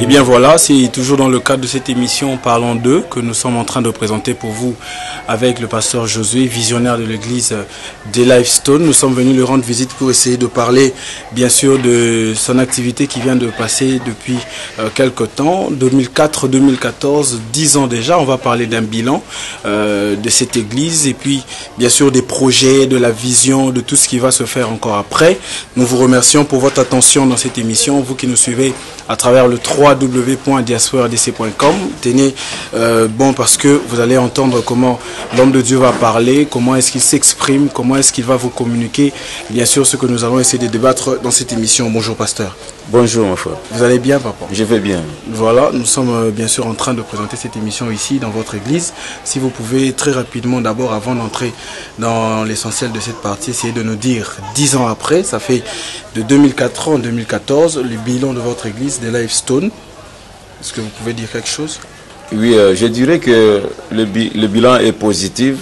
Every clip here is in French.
bien voilà, c'est toujours dans le cadre de cette émission Parlons d'eux que nous sommes en train de présenter pour vous avec le pasteur Josué, visionnaire de l'église des Lifestone. Nous sommes venus lui rendre visite pour essayer de parler bien sûr de son activité qui vient de passer depuis quelque temps, 2004-2014, 10 ans déjà. On va parler d'un bilan de cette église et puis bien sûr des projets, de la vision, de tout ce qui va se faire encore après. Nous vous remercions pour votre attention dans cette émission, vous qui nous suivez à travers le www.diasporadc.com. Tenez bon parce que vous allez entendre comment l'homme de Dieu va parler, comment est-ce qu'il s'exprime, comment est-ce qu'il va vous communiquer, bien sûr ce que nous allons essayer de débattre dans cette émission. Bonjour pasteur. Bonjour mon frère. Vous allez bien papa? Je vais bien. Voilà, nous sommes bien sûr en train de présenter cette émission ici dans votre église. Si vous pouvez très rapidement d'abord, avant d'entrer dans l'essentiel de cette partie, essayer de nous dire 10 ans après, ça fait de 2004 en 2014, le bilan de votre église des Lifestone. Est-ce que vous pouvez dire quelque chose? Oui, je dirais que le bilan est positif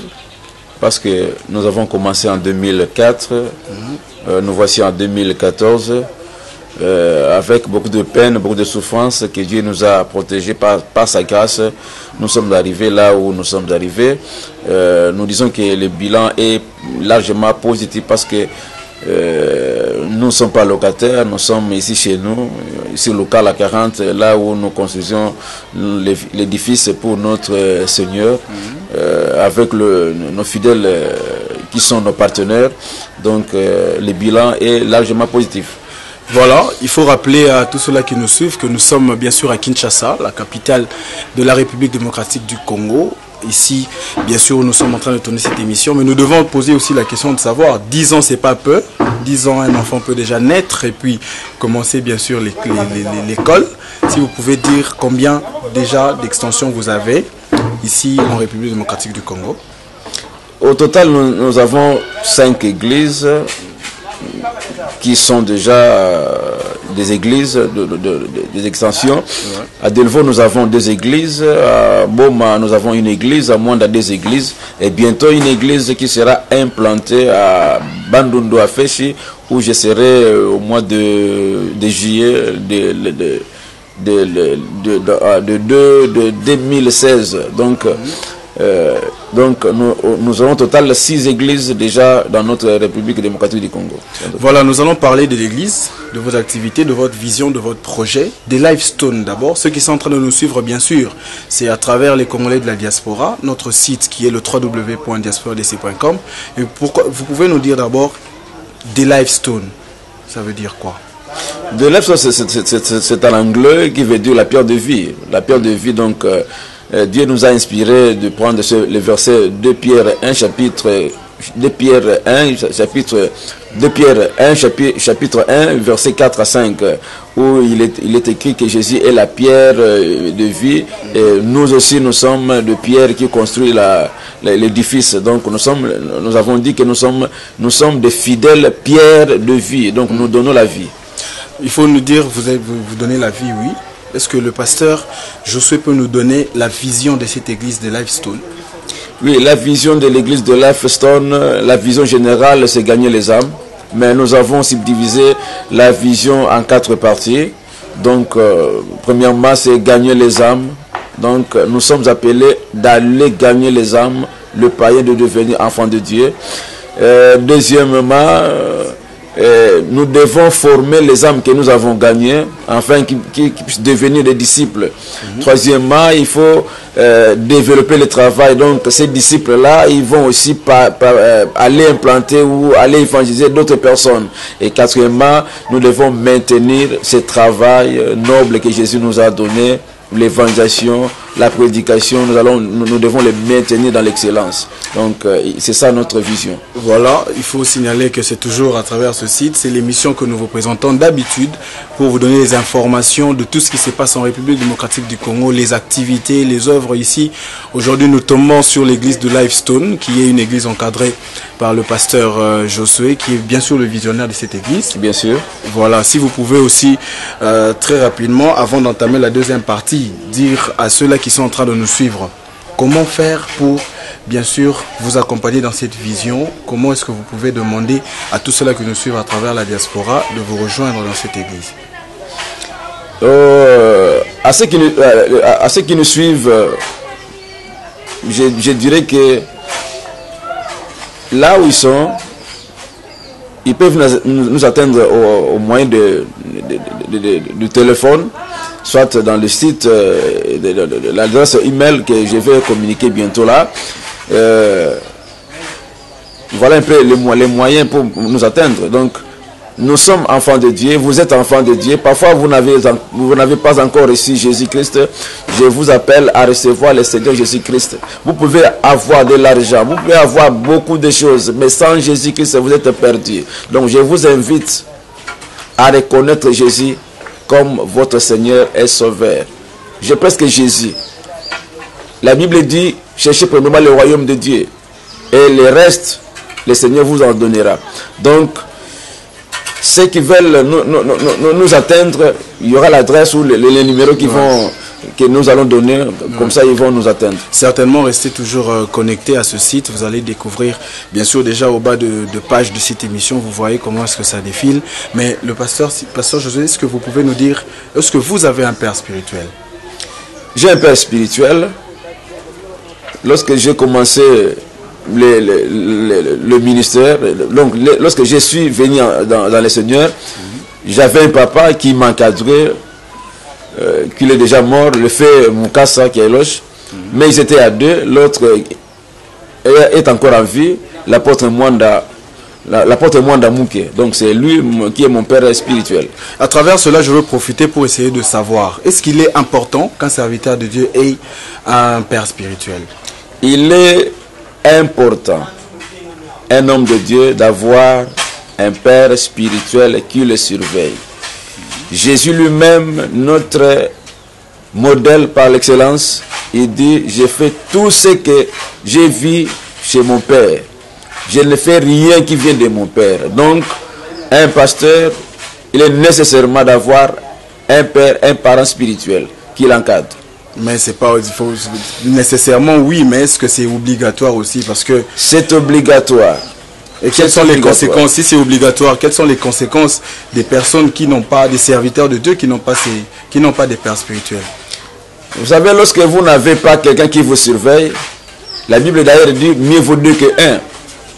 parce que nous avons commencé en 2004, nous voici en 2014. Avec beaucoup de peine, beaucoup de souffrance que Dieu nous a protégés par sa grâce, nous sommes arrivés là où nous sommes arrivés. Nous disons que le bilan est largement positif parce que nous ne sommes pas locataires, nous sommes ici chez nous, ici local à 40, là où nous construisons l'édifice pour notre Seigneur, avec nos fidèles qui sont nos partenaires. Donc le bilan est largement positif. Voilà, il faut rappeler à tous ceux-là qui nous suivent que nous sommes bien sûr à Kinshasa, la capitale de la République démocratique du Congo. Ici, bien sûr, nous sommes en train de tourner cette émission, mais nous devons poser aussi la question de savoir, 10 ans, c'est pas peu. 10 ans, un enfant peut déjà naître et puis commencer bien sûr l'école. Si vous pouvez dire combien déjà d'extensions vous avez ici en République démocratique du Congo. Au total, nous avons 5 églises qui sont déjà des églises, des extensions. À Delvaux, nous avons 2 églises. À Boma, nous avons une église. À Mwanda, 2 églises. Et bientôt, une église qui sera implantée à Bandundu, à Feshi, où je serai au mois de juillet de 2016. Donc nous aurons au total 6 églises déjà dans notre République démocratique du Congo. Voilà, nous allons parler de l'église, de vos activités, de votre vision, de votre projet, des Lifestone d'abord. Ceux qui sont en train de nous suivre, bien sûr, c'est à travers les Congolais de la diaspora, notre site qui est le www.diasporadc.com. Et vous pouvez nous dire d'abord des Lifestone, ça veut dire quoi? De Lifestone, c'est en anglais qui veut dire la pierre de vie. La pierre de vie, donc... Dieu nous a inspiré de prendre le verset 2 Pierre 1, chapitre 1, verset 4 à 5, où il est écrit que Jésus est la pierre de vie, et nous aussi nous sommes de pierre qui construit l'édifice. Donc nous avons dit que nous sommes des fidèles pierres de vie, donc nous donnons la vie. Il faut nous dire, vous donnez la vie, oui. Est-ce que le pasteur Josué peut nous donner la vision de cette église de Lifestone? Oui, la vision de l'église de Lifestone, la vision générale, c'est gagner les âmes. Mais nous avons subdivisé la vision en 4 parties. Donc, premièrement, c'est gagner les âmes. Donc, nous sommes appelés d'aller gagner les âmes, le païen de devenir enfant de Dieu. Deuxièmement, nous devons former les âmes que nous avons gagnées afin qu'ils puissent devenir des disciples. Troisièmement, il faut développer le travail. Donc ces disciples-là, ils vont aussi aller implanter ou aller évangéliser d'autres personnes. Et quatrièmement, nous devons maintenir ce travail noble que Jésus nous a donné, l'évangélisation, la prédication. Nous devons les maintenir dans l'excellence. Donc c'est ça notre vision. Voilà, il faut signaler que c'est toujours à travers ce site, c'est l'émission que nous vous présentons d'habitude pour vous donner les informations de tout ce qui se passe en République démocratique du Congo, les activités, les œuvres ici. Aujourd'hui, nous tombons sur l'église de Lifestone, qui est une église encadrée par le pasteur Josué, qui est bien sûr le visionnaire de cette église. Bien sûr. Voilà, si vous pouvez aussi très rapidement, avant d'entamer la deuxième partie, dire à ceux-là qui sont en train de nous suivre, comment faire pour, bien sûr, vous accompagner dans cette vision? Comment est-ce que vous pouvez demander à tous ceux-là qui nous suivent à travers la diaspora de vous rejoindre dans cette église? à ceux qui nous suivent, je dirais que là où ils sont, ils peuvent nous atteindre au moyen du téléphone, soit dans le site de l'adresse email que je vais communiquer bientôt là. Voilà un peu les moyens pour nous atteindre. Donc, nous sommes enfants de Dieu, vous êtes enfants de Dieu. Parfois, vous n'avez pas encore reçu Jésus-Christ. Je vous appelle à recevoir le Seigneur Jésus-Christ. Vous pouvez avoir de l'argent, vous pouvez avoir beaucoup de choses, mais sans Jésus-Christ, vous êtes perdu. Donc, je vous invite à reconnaître Jésus comme votre Seigneur et Sauveur. Je pense que Jésus. La Bible dit, cherchez premièrement le royaume de Dieu. Et le reste, le Seigneur vous en donnera. Donc, ceux qui veulent nous atteindre, il y aura l'adresse ou les numéros que nous allons donner, comme ça ils vont nous atteindre. Certainement, restez toujours connectés à ce site. Vous allez découvrir, bien sûr, déjà au bas de page de cette émission, vous voyez comment est-ce que ça défile. Mais le pasteur Josué, est-ce que vous pouvez nous dire, est-ce que vous avez un père spirituel? J'ai un père spirituel. Lorsque j'ai commencé le ministère, donc lorsque je suis venu dans le Seigneur, j'avais un papa qui m'encadrait, qu'il est déjà mort, le fait Moukassa qui est loge, mais ils étaient à deux, l'autre est encore en vie, l'apôtre Mwanda Mouké. Donc c'est lui qui est mon père spirituel. À travers cela, je veux profiter pour essayer de savoir, est-ce qu'il est important qu'un serviteur de Dieu ait un père spirituel? Il est important, un homme de Dieu, d'avoir un père spirituel qui le surveille. Jésus lui-même, notre modèle par l'excellence, il dit, j'ai fait tout ce que j'ai vu chez mon père. Je ne fais rien qui vient de mon père. Donc, un pasteur, il est nécessairement d'avoir un père, un parent spirituel qui l'encadre. Mais c'est pas nécessairement, oui, mais est-ce que c'est obligatoire aussi? Parce que c'est obligatoire. Et quelles sont les conséquences, si c'est obligatoire, quelles sont les conséquences des personnes qui n'ont pas, des serviteurs de Dieu qui n'ont pas des pères spirituels? Vous savez, lorsque vous n'avez pas quelqu'un qui vous surveille, la Bible d'ailleurs dit mieux vaut deux que un.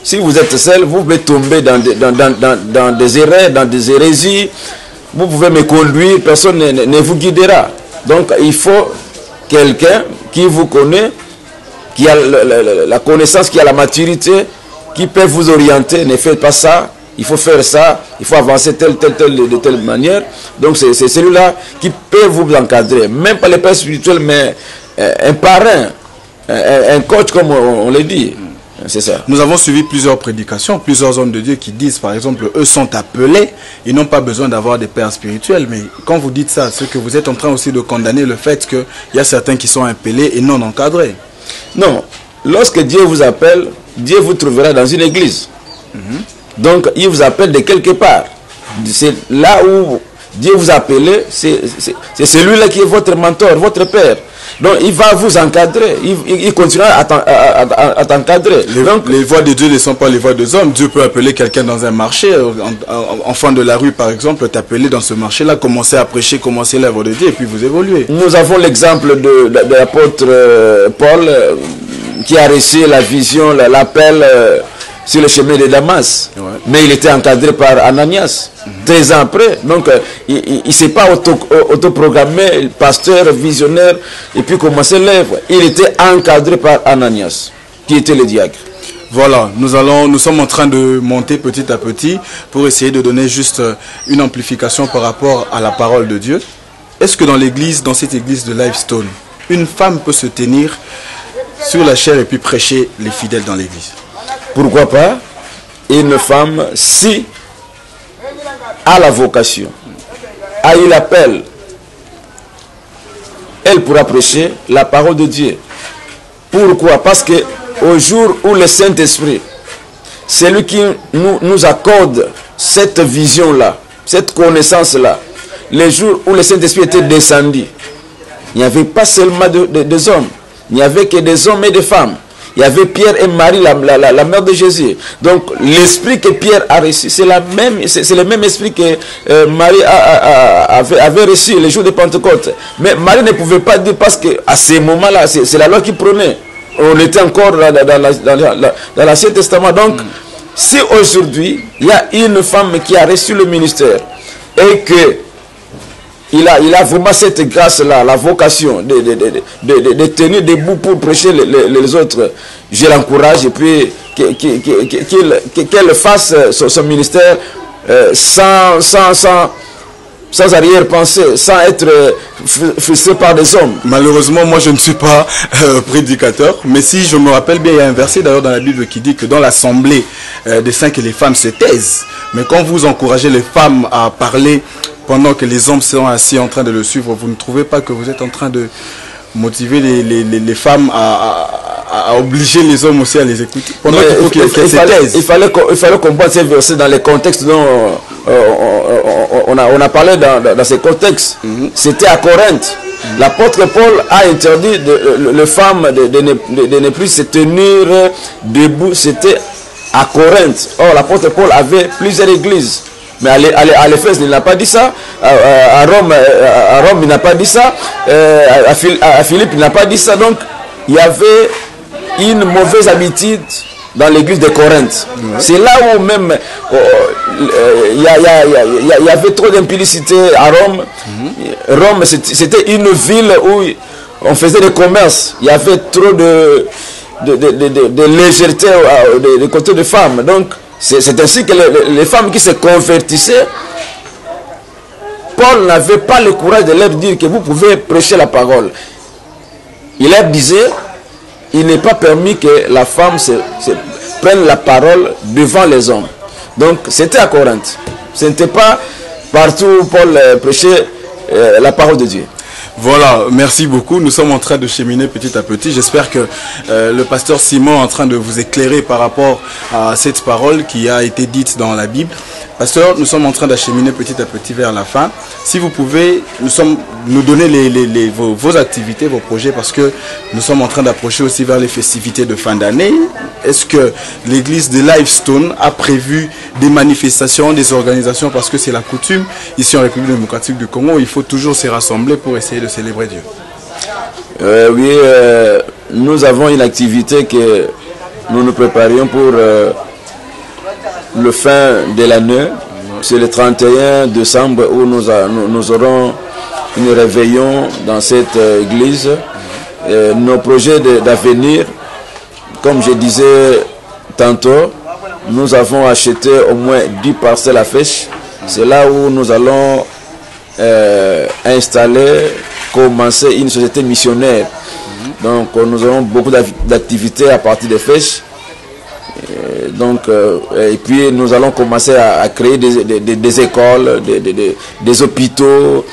Si vous êtes seul, vous pouvez tomber dans des erreurs, dans des hérésies. Vous pouvez me conduire, personne ne vous guidera. Donc il faut quelqu'un qui vous connaît, qui a la connaissance, qui a la maturité, qui peut vous orienter. Ne faites pas ça, il faut faire ça, il faut avancer de telle manière. Donc c'est celui-là qui peut vous encadrer. Même pas le père spirituel, mais un parrain, un coach comme on le dit. C'est ça. Nous avons suivi plusieurs prédications, plusieurs hommes de Dieu qui disent, par exemple, eux sont appelés, ils n'ont pas besoin d'avoir des pères spirituels. Mais quand vous dites ça, c'est que vous êtes en train aussi de condamner le fait qu'il y a certains qui sont appelés et non encadrés. Non, lorsque Dieu vous appelle, Dieu vous trouvera dans une église. Donc, il vous appelle de quelque part. C'est là où Dieu vous appelle, c'est celui-là qui est votre mentor, votre père. Donc il va vous encadrer, il continuera à t'encadrer. Les voix de Dieu ne sont pas les voix des hommes. Dieu peut appeler quelqu'un dans un marché, enfant de la rue par exemple, t'appeler dans ce marché-là, commencer à prêcher, commencer l'œuvre de Dieu et puis vous évoluez. Nous avons l'exemple de l'apôtre Paul qui a reçu la vision, l'appel sur le chemin de Damas. Ouais. Mais il était encadré par Ananias. 13 ans après. Donc, il ne s'est pas autoprogrammé, pasteur, visionnaire, et puis commencer l'œuvre. Il était encadré par Ananias, qui était le diacre. Voilà, nous sommes en train de monter petit à petit pour essayer de donner juste une amplification par rapport à la parole de Dieu. Est-ce que dans cette église de Lifestone, une femme peut se tenir sur la chaire et puis prêcher les fidèles dans l'église? Pourquoi pas? Une femme, si a la vocation, a eu l'appel, elle pourra prêcher la parole de Dieu. Pourquoi? Parce que au jour où le Saint-Esprit, c'est lui qui nous accorde cette vision-là, cette connaissance-là, les jours où le Saint-Esprit était descendu, il n'y avait pas seulement des hommes, il n'y avait que des hommes et des femmes. il y avait Pierre et Marie, la mère de Jésus. Donc l'esprit que Pierre a reçu, c'est le même esprit que Marie avait reçu le jour de Pentecôte. Mais Marie ne pouvait pas dire, parce qu'à ces moments-là, c'est la loi qui prenait. On était encore dans l'Ancien Testament. Donc, si aujourd'hui, il y a une femme qui a reçu le ministère et que il a vraiment cette grâce-là, la vocation de tenir debout pour prêcher les autres, je l'encourage, et puis qu'elle fasse son ministère sans arrière-pensée, sans être frustré par des hommes. Malheureusement, moi je ne suis pas prédicateur, mais si je me rappelle bien, il y a un verset d'ailleurs dans la Bible qui dit que dans l'assemblée des saints, que les femmes se taisent. Mais quand vous encouragez les femmes à parler pendant que les hommes sont assis en train de le suivre, vous ne trouvez pas que vous êtes en train de motiver les femmes à obliger les hommes aussi à les écouter? Il fallait comprendre ces versets dans les contextes dont on a parlé dans ces contextes. C'était à Corinthe. L'apôtre Paul a interdit les femmes de ne plus se tenir debout. C'était à Corinthe. Or, l'apôtre Paul avait plusieurs églises. Mais à l'Éphèse, il n'a pas dit ça. À Rome, il n'a pas dit ça. À Philippe, il n'a pas dit ça. Donc, il y avait une mauvaise habitude dans l'église de Corinthe. C'est là où même il y avait trop d'impudicité à Rome. Rome, c'était une ville où on faisait des commerces. Il y avait trop de légèreté de côté des femmes. Donc, c'est ainsi que les femmes qui se convertissaient, Paul n'avait pas le courage de leur dire que vous pouvez prêcher la parole. Il leur disait, il n'est pas permis que la femme prenne la parole devant les hommes. Donc c'était à Corinthe. Ce n'était pas partout où Paul prêchait la parole de Dieu. Voilà, merci beaucoup. Nous sommes en train de cheminer petit à petit. J'espère que le pasteur Simon est en train de vous éclairer par rapport à cette parole qui a été dite dans la Bible. Pasteur, nous sommes en train d'acheminer petit à petit vers la fin. Si vous pouvez nous donner vos activités, vos projets, parce que nous sommes en train d'approcher aussi vers les festivités de fin d'année. Est-ce que l'église de Lifestone a prévu des manifestations, des organisations, parce que c'est la coutume ici en République démocratique du Congo, il faut toujours se rassembler pour essayer de célébrer Dieu. Oui, nous avons une activité que nous nous préparions pour le fin de l'année. C'est le 31 décembre où nous aurons une réveillon dans cette église. Nos projets d'avenir, comme je disais tantôt, nous avons acheté au moins 10 parcelles à Fèche. C'est là où nous allons commencer une société missionnaire. Donc nous aurons beaucoup d'activités à partir de Fèche. Et puis nous allons commencer à créer des écoles, des hôpitaux,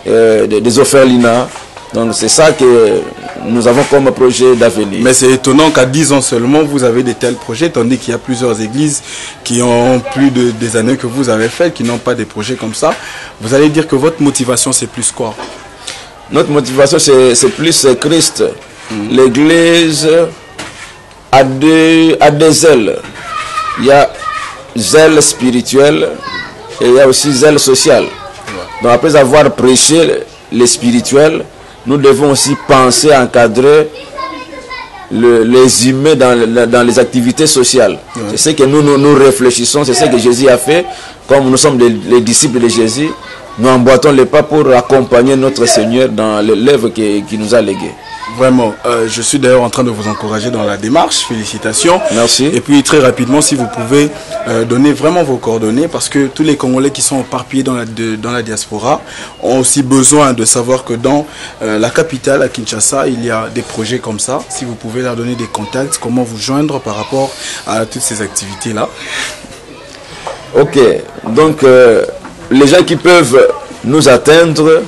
des orphelinats. Donc c'est ça que nous avons comme projet d'avenir. Mais c'est étonnant qu'à 10 ans seulement, vous avez de tels projets, tandis qu'il y a plusieurs églises qui ont plus des années que vous avez fait, qui n'ont pas des projets comme ça. Vous allez dire que votre motivation, c'est plus quoi? Notre motivation, c'est plus Christ. L'église a des ailes. Il y a zèle spirituel et il y a aussi zèle social. Donc après avoir prêché le spirituel, nous devons aussi penser à encadrer les humains dans les activités sociales. C'est ce que nous réfléchissons, c'est ce que Jésus a fait. Comme nous sommes les disciples de Jésus, nous emboîtons les pas pour accompagner notre Seigneur dans l'œuvre qu'il nous a léguée. Vraiment, je suis d'ailleurs en train de vous encourager dans la démarche. Félicitations. Merci. Et puis très rapidement, si vous pouvez donner vraiment vos coordonnées, parce que tous les Congolais qui sont éparpillés dans la diaspora ont aussi besoin de savoir que dans la capitale, à Kinshasa, il y a des projets comme ça. Si vous pouvez leur donner des contacts, comment vous joindre par rapport à toutes ces activités-là. Ok, donc les gens qui peuvent nous atteindre,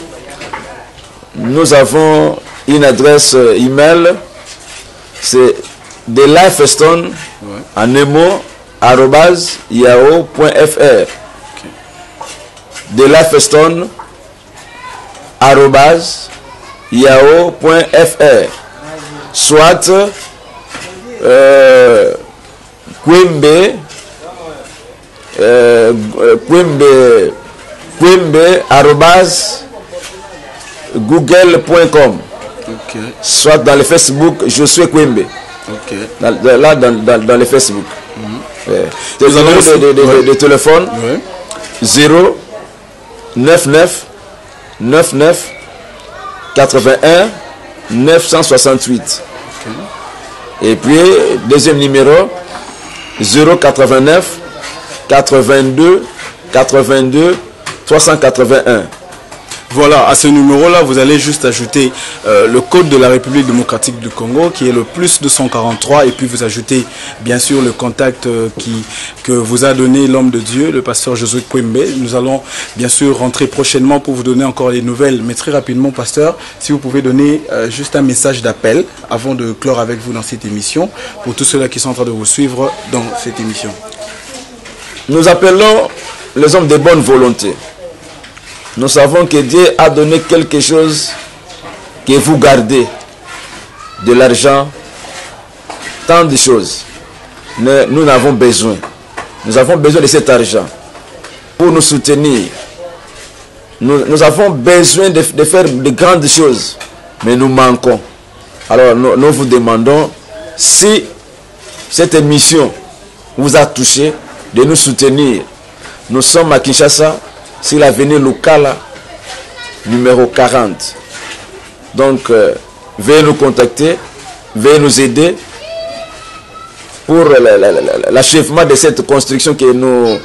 nous avons une adresse email, c'est delifestone en un mot @yahoo.fr. delifestone @yahoo.fr. Soit Kwembe @google.com. Ok. Soit dans le Facebook, je suis Kwembe. Ok. Là, dans le Facebook. Nous allons aussi... de téléphone. 0 99 99 81 968. Et puis, deuxième numéro, 089 82 82 381. Voilà, à ce numéro-là, vous allez juste ajouter le code de la République démocratique du Congo, qui est le +243, et puis vous ajoutez bien sûr le contact que vous a donné l'homme de Dieu, le pasteur Josué Kwembe. Nous allons bien sûr rentrer prochainement pour vous donner encore des nouvelles, mais très rapidement, pasteur, si vous pouvez donner juste un message d'appel avant de clore avec vous dans cette émission, pour tous ceux-là qui sont en train de vous suivre dans cette émission. Nous appelons les hommes de bonne volonté. Nous savons que Dieu a donné quelque chose que vous gardez, de l'argent, tant de choses. Nous n'avons besoin. Nous avons besoin de cet argent pour nous soutenir. Nous avons besoin de faire de grandes choses, mais nous manquons. Alors nous vous demandons, si cette émission vous a touché, de nous soutenir. Nous sommes à Kinshasa, sur l'avenue Lukala, numéro 40. Donc, veuillez nous contacter, veuillez nous aider pour l'achèvement de cette construction que nous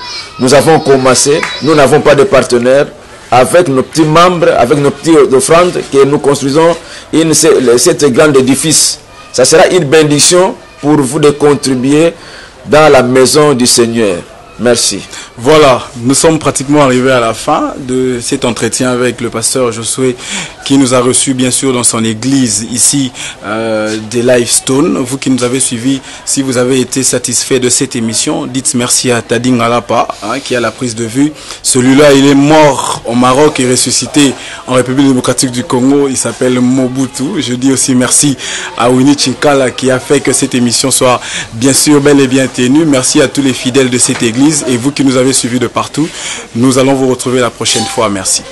avons commencé. Nous n'avons pas de partenaires. Avec nos petits membres, avec nos petites offrandes, que nous construisons cet grand édifice. Ça sera une bénédiction pour vous de contribuer dans la maison du Seigneur. Merci. Voilà, nous sommes pratiquement arrivés à la fin de cet entretien avec le pasteur Josué, qui nous a reçus bien sûr dans son église ici des Lifestone. Vous qui nous avez suivis, si vous avez été satisfait de cette émission, dites merci à Tading Alapa qui a la prise de vue. Celui-là, il est mort au Maroc et ressuscité en République démocratique du Congo. Il s'appelle Mobutu. Je dis aussi merci à Winnie Chinkala qui a fait que cette émission soit bien sûr bel et bien tenue. Merci à tous les fidèles de cette église et vous qui nous avez suivis de partout. Nous allons vous retrouver la prochaine fois. Merci.